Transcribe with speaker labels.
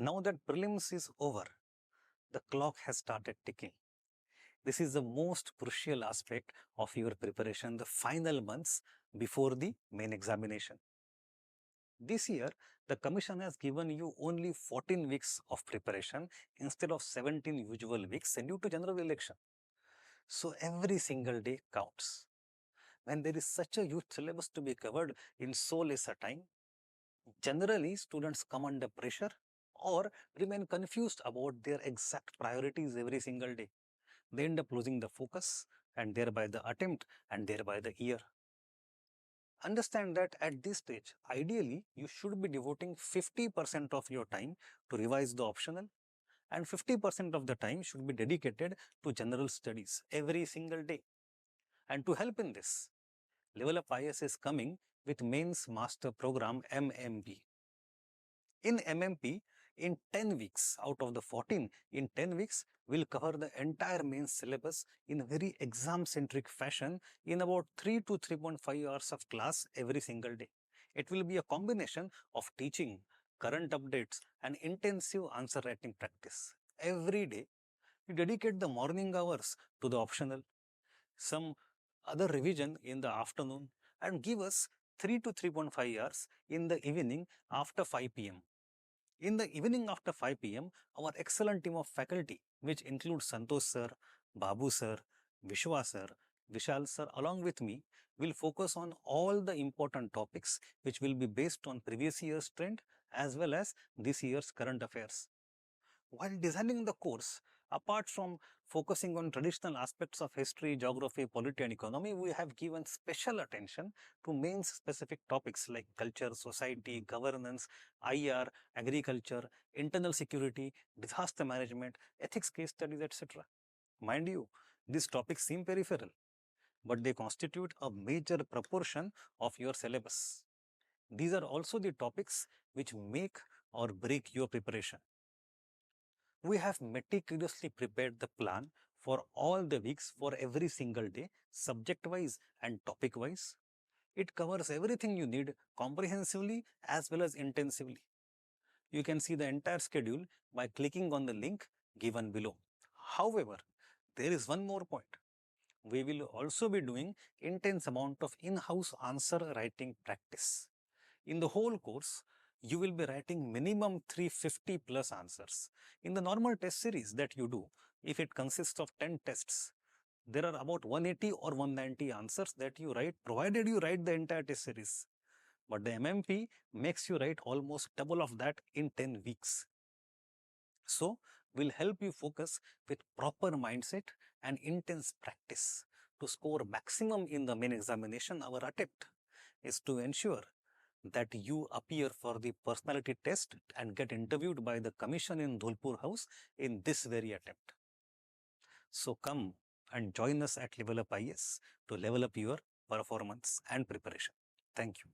Speaker 1: Now that prelims is over, the clock has started ticking. This is the most crucial aspect of your preparation, the final months before the main examination. This year, the Commission has given you only 14 weeks of preparation instead of 17 usual weeks due to general election. So every single day counts. When there is such a huge syllabus to be covered in so less a time, generally students come under pressure or remain confused about their exact priorities every single day. They end up losing the focus and thereby the attempt and thereby the year. Understand that at this stage, ideally, you should be devoting 50% of your time to revise the optional and 50% of the time should be dedicated to general studies every single day. And to help in this, LevelUp IAS is coming with Mains Master Program MMP. In MMP, in 10 weeks out of the 14, in 10 weeks, we'll cover the entire mains syllabus in a very exam-centric fashion in about 3 to 3.5 hours of class every single day. It will be a combination of teaching, current updates, and intensive answer writing practice. Every day, we dedicate the morning hours to the optional, some other revision in the afternoon, and give us 3 to 3.5 hours in the evening after 5 p.m. In the evening after 5 p.m., our excellent team of faculty, which includes Santosh sir, Babu sir, Vishwa sir, Vishal sir, along with me, will focus on all the important topics which will be based on previous year's trend as well as this year's current affairs. While designing the course, apart from focusing on traditional aspects of history, geography, polity and economy, we have given special attention to main specific topics like culture, society, governance, IR, agriculture, internal security, disaster management, ethics case studies, etc. Mind you, these topics seem peripheral, but they constitute a major proportion of your syllabus. These are also the topics which make or break your preparation. We have meticulously prepared the plan for all the weeks for every single day, subject-wise and topic-wise. It covers everything you need comprehensively as well as intensively. You can see the entire schedule by clicking on the link given below. However, there is one more point. We will also be doing intense amount of in-house answer writing practice. In the whole course, you will be writing minimum 350 plus answers. In the normal test series that you do, if it consists of 10 tests, there are about 180 or 190 answers that you write, provided you write the entire test series. But the MMP makes you write almost double of that in 10 weeks. So, we'll help you focus with proper mindset and intense practice to score maximum in the main examination. Our attempt is to ensure that you appear for the personality test and get interviewed by the commission in Dhulpur House in this very attempt. So come and join us at LevelUp IAS to level up your performance and preparation. Thank you.